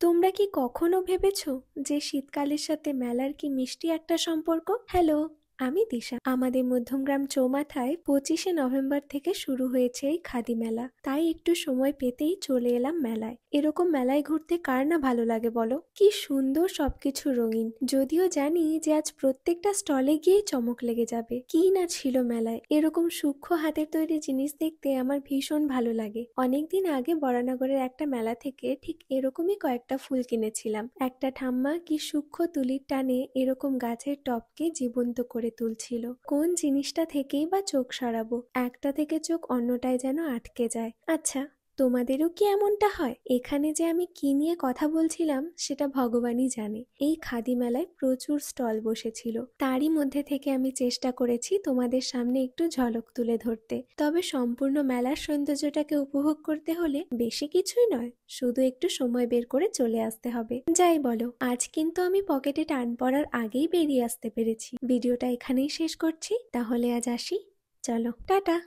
তোমরা কি কখনো ভেবেছো যে শীতকালের সাথে মেলার কি মিষ্টি একটা সম্পর্ক? হ্যালো, আমি দিশা। আমাদের মধ্যমগ্রাম চৌমাথায় 25শে নভেম্বর থেকে শুরু হয়েছে এই খাদি মেলা। তাই একটু সময় পেতেই চলে এলাম মেলায়। এরকম মেলায় ঘুরতে কার না ভালো লাগে বলো? কি সুন্দর সবকিছু রঙিন। যদিও জানি যে আজ প্রত্যেকটা স্টলে গিয়েই চমক লেগে যাবে। কি না ছিল মেলায়! এরকম সূক্ষ্ম হাতের তৈরি জিনিস দেখতে আমার ভীষণ ভালো লাগে। অনেকদিন আগে বরানগরের একটা মেলা থেকে ঠিক এরকমই কয়েকটা ফুল কিনেছিলাম। একটা ঠাম্মা কি সূক্ষ্ম তুলির টানে এরকম গাছের টবকে জীবন্ত করে তুলছিল। কোন জিনিসটা থেকেই বা চোখ সরাবো, একটা থেকে চোখ অন্যটায় যেন আটকে যায়। আচ্ছা, তোমাদেরও কি এমনটা হয়? এখানে যে আমি কি নিয়ে কথা বলছিলাম সেটা ভগবানই জানে। এই খাদি মেলায় প্রচুর স্টল বসেছিল, তারই মধ্যে থেকে আমি চেষ্টা করেছি তোমাদের সামনে একটু ঝলক তুলে ধরতে। তবে সম্পূর্ণ মেলার সৌন্দর্যটাকে উপভোগ করতে হলে বেশি কিছুই নয়, শুধু একটু সময় বের করে চলে আসতে হবে। যাই বলো, আজ কিন্তু আমি পকেটে টান পড়ার আগেই বেরিয়ে আসতে পেরেছি। ভিডিওটা এখানেই শেষ করছি, তাহলে আজ আসি। চলো, টাটা।